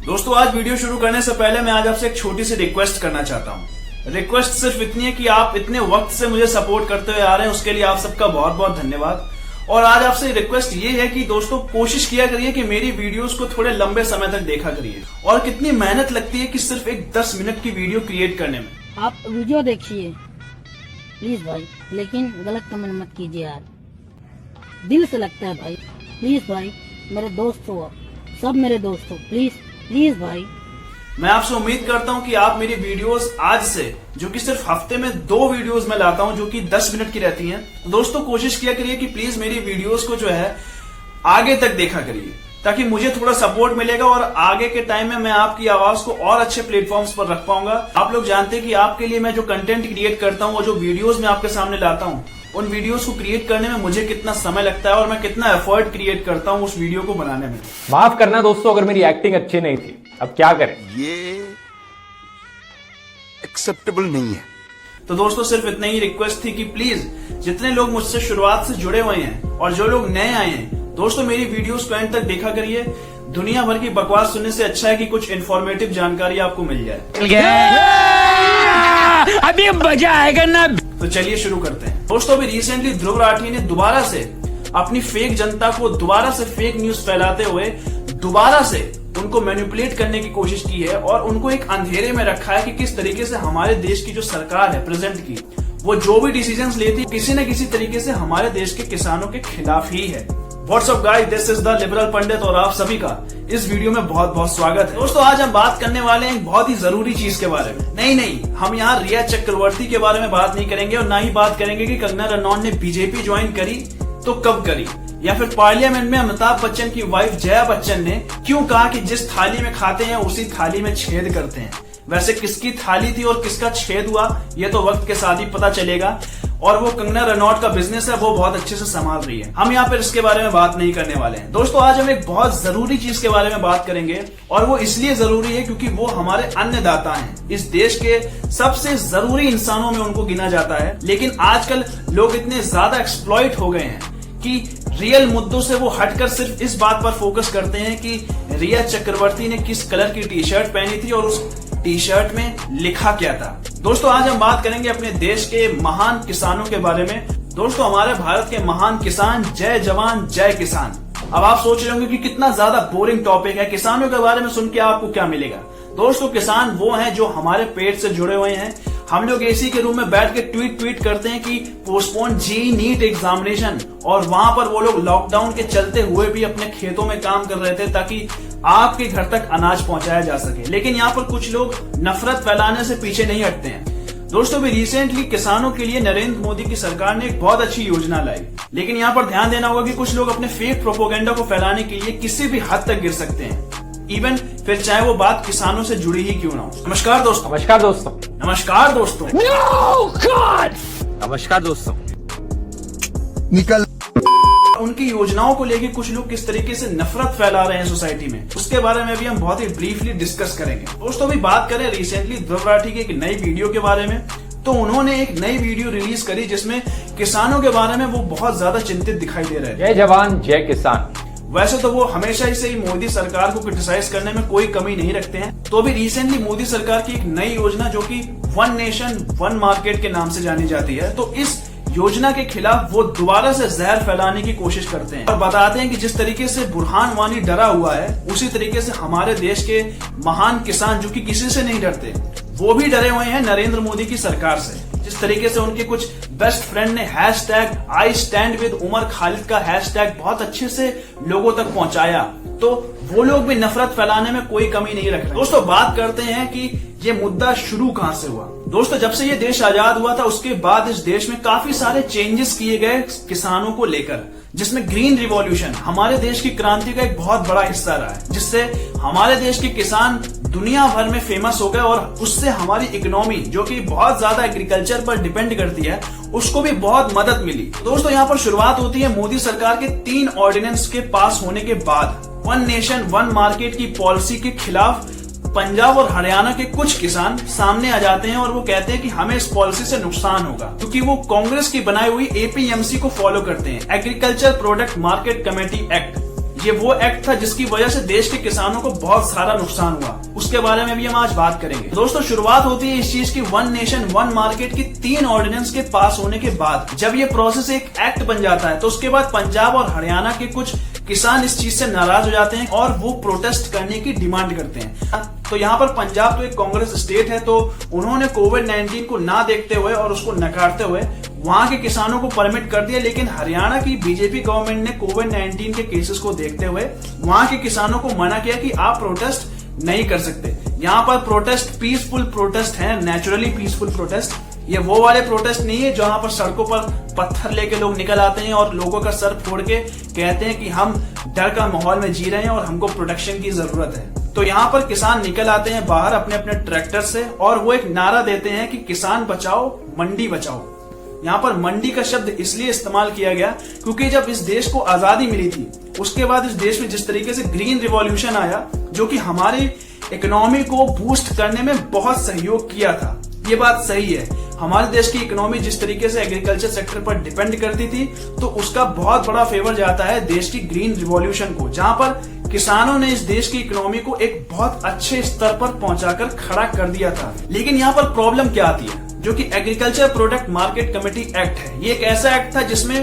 दोस्तों आज वीडियो शुरू करने से पहले मैं आज आपसे एक छोटी सी रिक्वेस्ट करना चाहता हूँ। रिक्वेस्ट सिर्फ इतनी है कि आप इतने वक्त से मुझे सपोर्ट करते हुए आ रहे हैं, उसके लिए आप सबका बहुत बहुत धन्यवाद। और आज आपसे रिक्वेस्ट ये है कि दोस्तों कोशिश किया करिए कि मेरी वीडियोस को थोड़े लंबे समय तक देखा करिए। और कितनी मेहनत लगती है कि सिर्फ एक 10 मिनट की वीडियो क्रिएट करने में। आप वीडियो देखिए प्लीज भाई, लेकिन गलत कमेंट मत कीजिए यार, दिल से लगता है भाई। प्लीज भाई, मेरे दोस्त हो, सब मेरे दोस्त हो, प्लीज प्लीज भाई। मैं आपसे उम्मीद करता हूं कि आप मेरी वीडियोस आज से, जो कि सिर्फ हफ्ते में 2 वीडियोस में लाता हूं जो कि 10 मिनट की रहती हैं, दोस्तों कोशिश किया करिए कि प्लीज मेरी वीडियोस को जो है आगे तक देखा करिए, ताकि मुझे थोड़ा सपोर्ट मिलेगा और आगे के टाइम में मैं आपकी आवाज को और अच्छे प्लेटफॉर्म्स पर रख पाऊंगा। आप लोग जानते हैं कि आपके लिए मैं जो कंटेंट क्रिएट करता हूं और जो वीडियोस मैं आपके सामने लाता हूं, उन वीडियोस को क्रिएट करने में मुझे कितना समय लगता है और मैं कितना एफर्ट क्रिएट करता हूं उस वीडियो को बनाने में। माफ करना दोस्तों अगर मेरी एक्टिंग अच्छी नहीं थी, अब क्या करें, ये एक्सेप्टेबल नहीं है। तो दोस्तों सिर्फ इतना ही रिक्वेस्ट थी कि प्लीज जितने लोग मुझसे शुरुआत से जुड़े हुए हैं और जो लोग नए आए हैं, दोस्तों मेरी वीडियोस को एंड तक देखा करिए। दुनिया भर की बकवास सुनने से अच्छा है कि कुछ इन्फॉर्मेटिव जानकारी आपको मिल जाए। अभी मजा आएगा ना। तो चलिए शुरू करते हैं। दोस्तों अभी रिसेंटली ध्रुव राठी ने दोबारा से अपनी फेक जनता को दोबारा से फेक न्यूज फैलाते हुए दोबारा से उनको मैनिपुलेट करने की कोशिश की है और उनको एक अंधेरे में रखा है कि किस तरीके से हमारे देश की जो सरकार है प्रेजेंट की, वो जो भी डिसीजंस लेती है किसी न किसी तरीके से हमारे देश के किसानों के खिलाफ ही है। What's up guys, this is the Liberal Pandit और आप सभी का इस वीडियो में बहुत बहुत स्वागत है। दोस्तों आज हम बात करने वाले हैं एक बहुत ही जरूरी चीज के बारे में। नहीं, हम यहाँ रिया चक्रवर्ती के बारे में बात नहीं करेंगे और ना ही बात करेंगे कि कंगना रनौत ने बीजेपी ज्वाइन करी तो कब करी, या फिर पार्लियामेंट में अमिताभ बच्चन की वाइफ जया बच्चन ने क्यों कहा कि जिस थाली में खाते हैं उसी थाली में छेद करते हैं। वैसे किसकी थाली थी और किसका छेद हुआ ये तो वक्त के साथ ही पता चलेगा। और वो कंगना रनौत का बिजनेस है, वो बहुत अच्छे से संभाल रही है। हम यहाँ पर इसके बारे में बात नहीं करने वाले हैं। दोस्तों आज हम एक बहुत जरूरी चीज के बारे में बात करेंगे और वो इसलिए जरूरी है क्योंकि वो हमारे अन्नदाता हैं। इस देश के सबसे जरूरी इंसानों में उनको गिना जाता है, लेकिन आजकल लोग इतने ज्यादा एक्सप्लॉइट हो गए हैं कि रियल मुद्दों से वो हटकर सिर्फ इस बात पर फोकस करते हैं कि रिया चक्रवर्ती ने किस कलर की टी शर्ट पहनी थी और उस टी शर्ट में लिखा क्या था। दोस्तों आज हम बात करेंगे अपने देश के महान किसानों के बारे में। दोस्तों हमारे भारत के महान किसान, जय जवान जय किसान। अब आप सोच रहे होंगे कि कितना ज्यादा बोरिंग टॉपिक है, किसानों के बारे में सुन के आपको क्या मिलेगा। दोस्तों किसान वो हैं जो हमारे पेट से जुड़े हुए हैं। हम लोग एसी के रूम में बैठ के ट्वीट करते हैं कि पोस्टपोन जी नीट एग्जामिनेशन, और वहां पर वो लोग लॉकडाउन के चलते हुए भी अपने खेतों में काम कर रहे थे ताकि आपके घर तक अनाज पहुंचाया जा सके। लेकिन यहाँ पर कुछ लोग नफरत फैलाने से पीछे नहीं हटते हैं। दोस्तों भी रिसेंटली किसानों के लिए नरेंद्र मोदी की सरकार ने एक बहुत अच्छी योजना लाई, लेकिन यहाँ पर ध्यान देना होगा कि कुछ लोग अपने फेक प्रोपोगेंडा को फैलाने के लिए किसी भी हद तक गिर सकते हैं, इवन फिर चाहे वो बात किसानों से जुड़ी ही क्यों ना हो। नमस्कार दोस्तों। नमस्कार दोस्तों। नमस्कार दोस्तों। No God! नमस्कार दोस्तों। निकल उनकी योजनाओं को लेकर कुछ लोग किस तरीके से नफरत फैला रहे हैं सोसाइटी में, उसके बारे में भी हम बहुत ही ब्रीफली डिस्कस करेंगे। दोस्तों भी बात करें रिसेंटली ध्रुव राठी की एक नई वीडियो के बारे में, तो उन्होंने एक नई वीडियो रिलीज करी जिसमें किसानों के बारे में वो बहुत ज्यादा चिंतित दिखाई दे रहे हैं। जय जवान जय किसान। वैसे तो वो हमेशा ही से ही मोदी सरकार को क्रिटिसाइज करने में कोई कमी नहीं रखते हैं, तो अभी रिसेंटली मोदी सरकार की एक नई योजना जो कि वन नेशन वन मार्केट के नाम से जानी जाती है, तो इस योजना के खिलाफ वो दोबारा से जहर फैलाने की कोशिश करते हैं और बताते हैं कि जिस तरीके से बुरहान वानी डरा हुआ है, उसी तरीके से हमारे देश के महान किसान जो कि किसी से नहीं डरते, वो भी डरे हुए हैं नरेंद्र मोदी की सरकार से। जिस तरीके से उनके कुछ बेस्ट फ्रेंड ने hashtag I stand with Umar Khalid का हैशटैग बहुत अच्छे से लोगों तक पहुंचाया, तो वो लोग भी नफरत फैलाने में कोई कमी नहीं रख रहे। दोस्तों बात करते हैं कि ये मुद्दा शुरू कहां से हुआ। दोस्तों जब से ये देश आजाद हुआ था उसके बाद इस देश में काफी सारे चेंजेस किए गए किसानों को लेकर, जिसमें ग्रीन रिवॉल्यूशन हमारे देश की क्रांति का एक बहुत बड़ा हिस्सा रहा है, जिससे हमारे देश के किसान दुनिया भर में फेमस हो गए और उससे हमारी इकोनॉमी जो कि बहुत ज्यादा एग्रीकल्चर पर डिपेंड करती है उसको भी बहुत मदद मिली। दोस्तों यहाँ पर शुरुआत होती है मोदी सरकार के 3 ऑर्डिनेंस के पास होने के बाद। वन नेशन वन मार्केट की पॉलिसी के खिलाफ पंजाब और हरियाणा के कुछ किसान सामने आ जाते हैं और वो कहते हैं कि हमें इस पॉलिसी से नुकसान होगा, क्योंकि वो कांग्रेस की बनाई हुई एपीएमसी को फॉलो करते हैं, agriculture product market committee act. ये वो एक्ट था जिसकी वजह से देश के किसानों को बहुत सारा नुकसान हुआ। उसके बारे में भी हम आज बात करेंगे। दोस्तों, शुरुआत होती है इस चीज की वन नेशन वन मार्केट की 3 ऑर्डिनेंस के पास होने के बाद। जब ये प्रोसेस एक एक्ट बन जाता है तो उसके बाद पंजाब और हरियाणा के कुछ किसान इस चीज से नाराज हो जाते हैं और वो प्रोटेस्ट करने की डिमांड करते हैं। तो यहाँ पर पंजाब तो एक कांग्रेस स्टेट है, तो उन्होंने कोविड-19 को ना देखते हुए और उसको नकारते हुए वहां के किसानों को परमिट कर दिया। लेकिन हरियाणा की बीजेपी गवर्नमेंट ने कोविड-19 के केसेस को देखते हुए वहां के किसानों को मना किया कि आप प्रोटेस्ट नहीं कर सकते। यहाँ पर प्रोटेस्ट पीसफुल प्रोटेस्ट है, नेचुरली पीसफुल प्रोटेस्ट। ये वो वाले प्रोटेस्ट नहीं है जहां पर सड़कों पर पत्थर लेके लोग निकल आते हैं और लोगों का सर फोड़ के कहते हैं कि हम डर का माहौल में जी रहे हैं और हमको प्रोटेक्शन की जरूरत है। तो यहाँ पर किसान निकल आते हैं बाहर अपने अपने ट्रैक्टर से और वो एक नारा देते हैं कि किसान बचाओ मंडी बचाओ। यहाँ पर मंडी का शब्द इसलिए इस्तेमाल किया गया क्योंकि जब इस देश को आजादी मिली थी उसके बाद इस देश में जिस तरीके से ग्रीन रिवॉल्यूशन आया जो कि हमारी इकोनॉमी को बूस्ट करने में बहुत सहयोग किया था, ये बात सही है। हमारे देश की इकोनॉमी जिस तरीके से एग्रीकल्चर सेक्टर पर डिपेंड करती थी तो उसका बहुत बड़ा फेवर जाता है देश की ग्रीन रिवॉल्यूशन को, जहां पर किसानों ने इस देश की इकोनॉमी को एक बहुत अच्छे स्तर पर पहुंचाकर खड़ा कर दिया था। लेकिन यहाँ पर प्रॉब्लम क्या आती है, जो कि agriculture product market committee act है। ये एक ऐसा एक्ट था जिसमें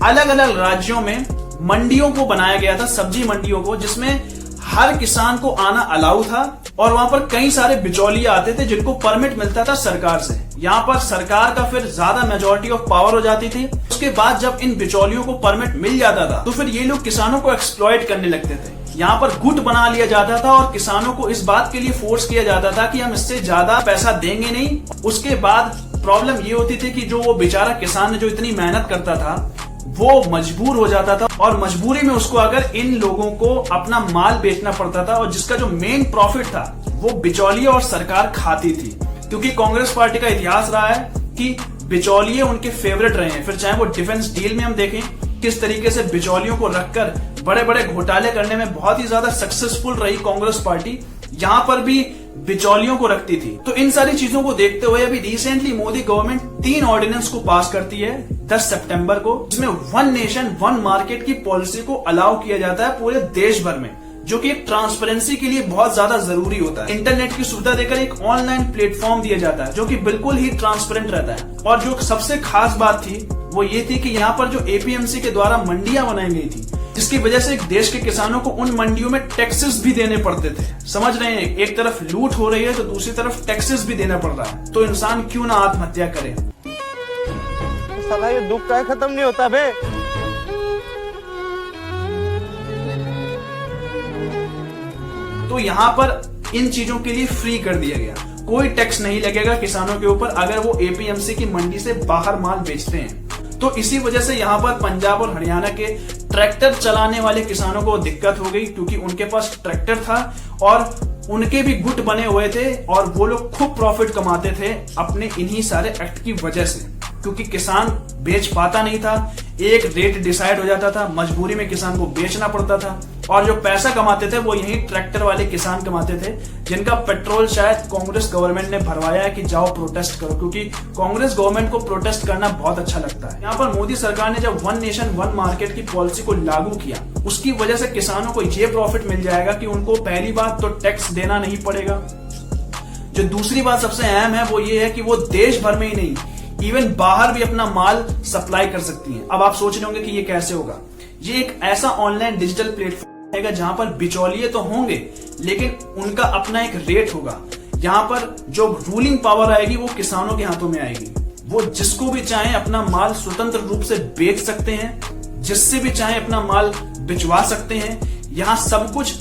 अलग अलग राज्यों में मंडियों को बनाया गया था, सब्जी मंडियों को, जिसमें हर किसान को आना अलाउ था और वहां पर कई सारे बिचौलिए आते थे जिनको परमिट मिलता था सरकार से। यहाँ पर सरकार का फिर ज्यादा मेजोरिटी ऑफ पावर हो जाती थी। उसके बाद जब इन बिचौलियों को परमिट मिल जाता था तो फिर ये लोग किसानों को एक्सप्लॉइट करने लगते थे। यहाँ पर गुट बना लिया जाता था और किसानों को इस बात के लिए फोर्स किया जाता था कि हम इससे ज्यादा पैसा देंगे नहीं। उसके बाद प्रॉब्लम ये होती थी कि जो वो बेचारा किसान जो इतनी मेहनत करता था वो मजबूर हो जाता था और मजबूरी में उसको अगर इन लोगों को अपना माल बेचना पड़ता था और जिसका जो मेन प्रॉफिट था वो बिचौलिए और सरकार खाती थी। क्योंकि कांग्रेस पार्टी का इतिहास रहा है कि बिचौलिए उनके फेवरेट रहे हैं। फिर चाहे वो डिफेंस डील में हम देखें किस तरीके से बिचौलियों को रखकर बड़े बड़े घोटाले करने में बहुत ही ज्यादा सक्सेसफुल रही कांग्रेस पार्टी, यहां पर भी बिचौलियों को रखती थी। तो इन सारी चीजों को देखते हुए अभी रिसेंटली मोदी गवर्नमेंट 3 ऑर्डिनेंस को पास करती है 10 सितंबर को, जिसमें वन नेशन वन मार्केट की पॉलिसी को अलाउ किया जाता है पूरे देश भर में, जो कि एक ट्रांसपेरेंसी के लिए बहुत ज्यादा जरूरी होता है। इंटरनेट की सुविधा देकर एक ऑनलाइन प्लेटफॉर्म दिया जाता है जो कि बिल्कुल ही ट्रांसपेरेंट रहता है। और जो सबसे खास बात थी वो ये थी कि यहाँ पर जो एपीएमसी के द्वारा मंडियां बनाई गई थी जिसकी वजह से देश के किसानों को उन मंडियों में टैक्सेस भी देने पड़ते थे। समझ रहे हैं, एक तरफ लूट हो रही है तो दूसरी तरफ टैक्सेस भी देना पड़ रहा है। तो इंसान क्यों ना आत्महत्या करे। साला ये दुख का खत्म नहीं होता बे। तो यहाँ पर इन चीजों के लिए फ्री कर दिया गया, कोई टैक्स नहीं लगेगा किसानों के ऊपर अगर वो एपीएमसी की मंडी से बाहर माल बेचते हैं। तो इसी वजह से यहाँ पर पंजाब और हरियाणा के ट्रैक्टर चलाने वाले किसानों को दिक्कत हो गई क्योंकि उनके पास ट्रैक्टर था और उनके भी गुट बने हुए थे और वो लोग खूब प्रॉफिट कमाते थे अपने इन्हीं सारे एक्ट की वजह से, क्योंकि किसान बेच पाता नहीं था, एक रेट डिसाइड हो जाता था, मजबूरी में किसान को बेचना पड़ता था और जो पैसा कमाते थे वो यही ट्रैक्टर वाले किसान कमाते थे, जिनका पेट्रोल शायद कांग्रेस गवर्नमेंट ने भरवाया है कि जाओ प्रोटेस्ट करो, क्योंकि कांग्रेस गवर्नमेंट को प्रोटेस्ट करना बहुत अच्छा लगता है। यहाँ पर मोदी सरकार ने जब वन नेशन वन मार्केट की पॉलिसी को लागू किया उसकी वजह से किसानों को ये प्रॉफिट मिल जाएगा कि उनको पहली बात तो टैक्स देना नहीं पड़ेगा। जो दूसरी बात सबसे अहम है वो ये है कि वो देश भर में ही नहीं इवन बाहर भी अपना माल सप्लाई कर सकती हैं। अब आप सोच रहे होंगे कि ये कैसे होगा। ये एक ऐसा ऑनलाइन डिजिटल प्लेटफॉर्म रहेगा जहां पर बिचौलिए तो होंगे लेकिन उनका अपना एक रेट होगा। यहाँ पर जो रूलिंग पावर आएगी वो किसानों के हाथों में आएगी। वो जिसको भी चाहे अपना माल स्वतंत्र रूप से बेच सकते हैं, जिससे भी चाहे अपना माल बिचवा सकते हैं। यहाँ सब कुछ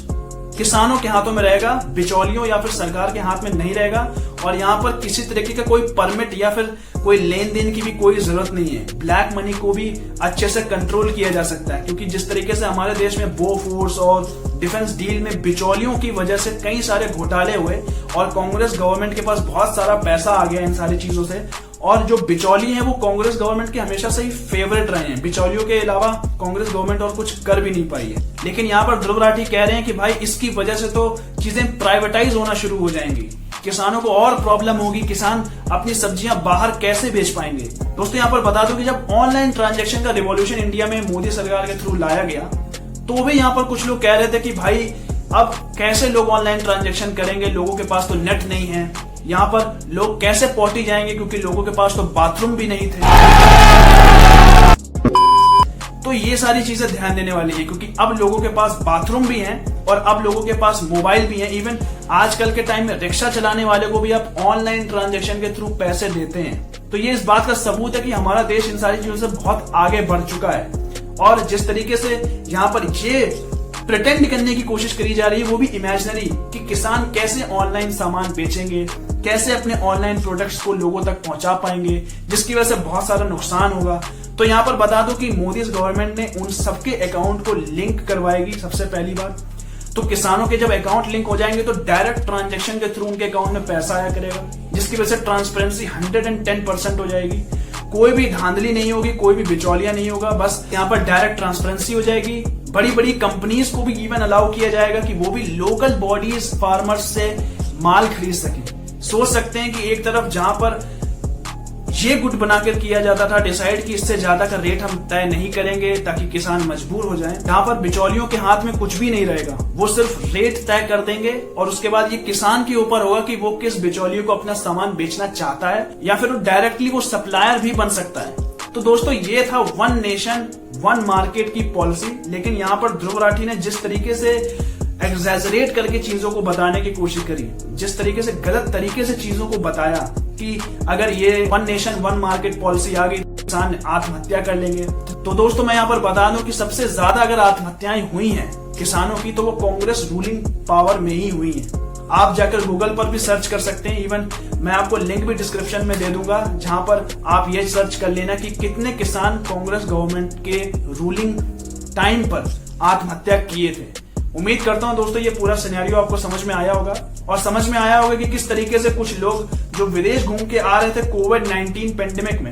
किसानों के हाथों में रहेगा, बिचौलियों या फिर सरकार के हाथ में नहीं रहेगा। और यहाँ पर किसी तरीके का कोई परमिट या फिर कोई लेन देन की भी कोई जरूरत नहीं है। ब्लैक मनी को भी अच्छे से कंट्रोल किया जा सकता है, क्योंकि जिस तरीके से हमारे देश में बोफोर्स और डिफेंस डील में बिचौलियों की वजह से कई सारे घोटाले हुए और कांग्रेस गवर्नमेंट के पास बहुत सारा पैसा आ गया इन सारी चीजों से। और जो बिचौलिए हैं वो कांग्रेस गवर्नमेंट के हमेशा से ही फेवरेट रहे हैं। बिचौलियों के अलावा कांग्रेस गवर्नमेंट और कुछ कर भी नहीं पाई है। लेकिन यहाँ पर ध्रुव राठी कह रहे हैं कि भाई इसकी वजह से तो चीजें प्राइवेटाइज होना शुरू हो जाएंगी, किसानों को और प्रॉब्लम होगी, किसान अपनी सब्जियां बाहर कैसे बेच पाएंगे। दोस्तों यहाँ पर बता दूं कि जब ऑनलाइन ट्रांजैक्शन का रिवॉल्यूशन इंडिया में मोदी सरकार के थ्रू लाया गया तो भी यहाँ पर कुछ लोग कह रहे थे कि भाई अब कैसे लोग ऑनलाइन ट्रांजैक्शन करेंगे, लोगों के पास तो नेट नहीं है, यहाँ पर लोग कैसे पॉटी जाएंगे क्योंकि लोगों के पास तो बाथरूम भी नहीं थे। तो ये सारी चीजें ध्यान देने वाली है क्योंकि अब लोगों के पास बाथरूम भी हैं और अब लोगों के पास मोबाइल भी है। इवन आजकल के टाइम में रिक्शा चलाने वाले को भी आप ऑनलाइन ट्रांजैक्शन के थ्रू पैसे देते हैं। तो ये इस बात का सबूत है कि हमारा देश इन सारी चीजों से बहुत आगे बढ़ चुका है। और जिस तरीके से यहाँ पर ये प्रिटेंड करने की कोशिश करी जा रही है वो भी इमेजिनरी, कि किसान कैसे ऑनलाइन सामान बेचेंगे, कैसे अपने ऑनलाइन प्रोडक्ट्स को लोगों तक पहुंचा पाएंगे, जिसकी वजह से बहुत सारा नुकसान होगा। तो यहाँ पर बता दो कि मोदी गवर्नमेंट ने उन सबके अकाउंट को लिंक करवाएगी सबसे पहली बार। तो किसानों के जब अकाउंट लिंक हो जाएंगे तो डायरेक्ट ट्रांजैक्शन के थ्रू उनके अकाउंट में पैसा आया करेगा, जिसकी वजह से ट्रांसपेरेंसी 110% हो जाएगी। कोई भी धांधली नहीं होगी, कोई भी बिचौलिया नहीं होगा, बस यहाँ पर डायरेक्ट ट्रांसपेरेंसी हो जाएगी। बड़ी बड़ी कंपनीज को भी इवन अलाउ किया जाएगा कि वो भी लोकल बॉडीज फार्मर्स से माल खरीद सके। सोच सकते हैं कि एक तरफ जहां पर ये गुट बनाकर किया जाता था डिसाइड कि इससे ज्यादा का रेट हम तय नहीं करेंगे ताकि किसान मजबूर हो जाएं, जहां पर बिचौलियों के हाथ में कुछ भी नहीं रहेगा, वो सिर्फ रेट तय कर देंगे और उसके बाद ये किसान के ऊपर होगा कि वो किस बिचौलियों को अपना सामान बेचना चाहता है या फिर वो डायरेक्टली वो सप्लायर भी बन सकता है। तो दोस्तों ये था वन नेशन वन मार्केट की पॉलिसी। लेकिन यहाँ पर ध्रुव राठी ने जिस तरीके से एग्जैजरेट करके चीजों को बताने की कोशिश करी, जिस तरीके से गलत तरीके से चीजों को बताया कि अगर ये one nation one market policy आ गई किसान आत्महत्या कर लेंगे। तो दोस्तों मैं यहाँ पर बता दूं कि सबसे ज्यादा अगर आत्महत्याएं हुई हैं किसानों की तो वो कांग्रेस रूलिंग पावर में ही हुई हैं। आप जाकर गूगल पर भी सर्च कर सकते हैं, इवन मैं आपको लिंक भी डिस्क्रिप्शन में दे दूंगा जहां पर आप ये सर्च कर लेना कि कितने किसान कांग्रेस गवर्नमेंट के रूलिंग टाइम पर आत्महत्या किए थे। उम्मीद करता हूं दोस्तों ये पूरा सिनेरियो आपको समझ में आया होगा और समझ में आया होगा कि किस तरीके से कुछ लोग जो विदेश घूम के आ रहे थे कोविड-19 पेंडेमिक में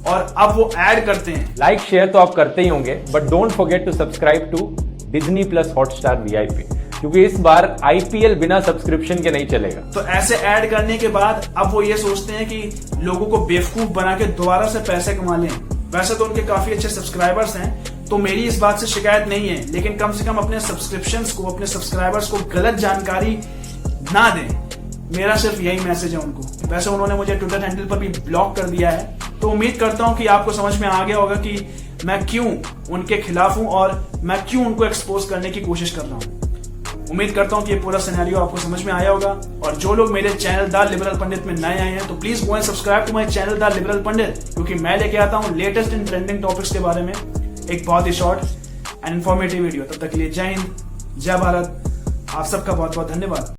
और अब वो ऐड करते हैं। लाइक शेयर तो आप करते ही होंगे, but don't forget to subscribe to Disney plus Hotstar VIP, क्योंकि इस बार IPL बिना सब्सक्रिप्शन के नहीं चलेगा। तो ऐसे ऐड करने के बाद अब वो ये सोचते हैं कि लोगों को बेवकूफ बना के दोबारा से पैसे कमा लें। वैसे तो उनके काफी अच्छे सब्सक्राइबर्स हैं तो मेरी इस बात से शिकायत नहीं है, लेकिन कम से कम अपने सब्सक्रिप्शंस को, अपने सब्सक्राइबर्स को गलत जानकारी ना दें। मेरा सिर्फ यही मैसेज है उनको। वैसे उन्होंने मुझे ट्विटर हैंडल पर भी ब्लॉक कर दिया है, तो उम्मीद करता हूं कि आपको समझ में आ गया होगा कि मैं क्यों उनके खिलाफ हूं और मैं क्यों उनको एक्सपोज करने की कोशिश कर रहा हूं। उम्मीद करता हूं कि ये पूरा सिनेरियो आपको समझ में आया होगा। और जो लोग मेरे चैनल द लिबरल पंडित में नए आए हैं तो please go and subscribe to my channel the Liberal Pandit, क्योंकि मैं लेके आता हूं लेटेस्ट इन ट्रेंडिंग टॉपिक्स के बारे में एक बहुत ही शॉर्ट एंड इन्फॉर्मेटिव वीडियो। तब तक के लिए जय हिंद, जय भारत, आप सबका बहुत बहुत धन्यवाद।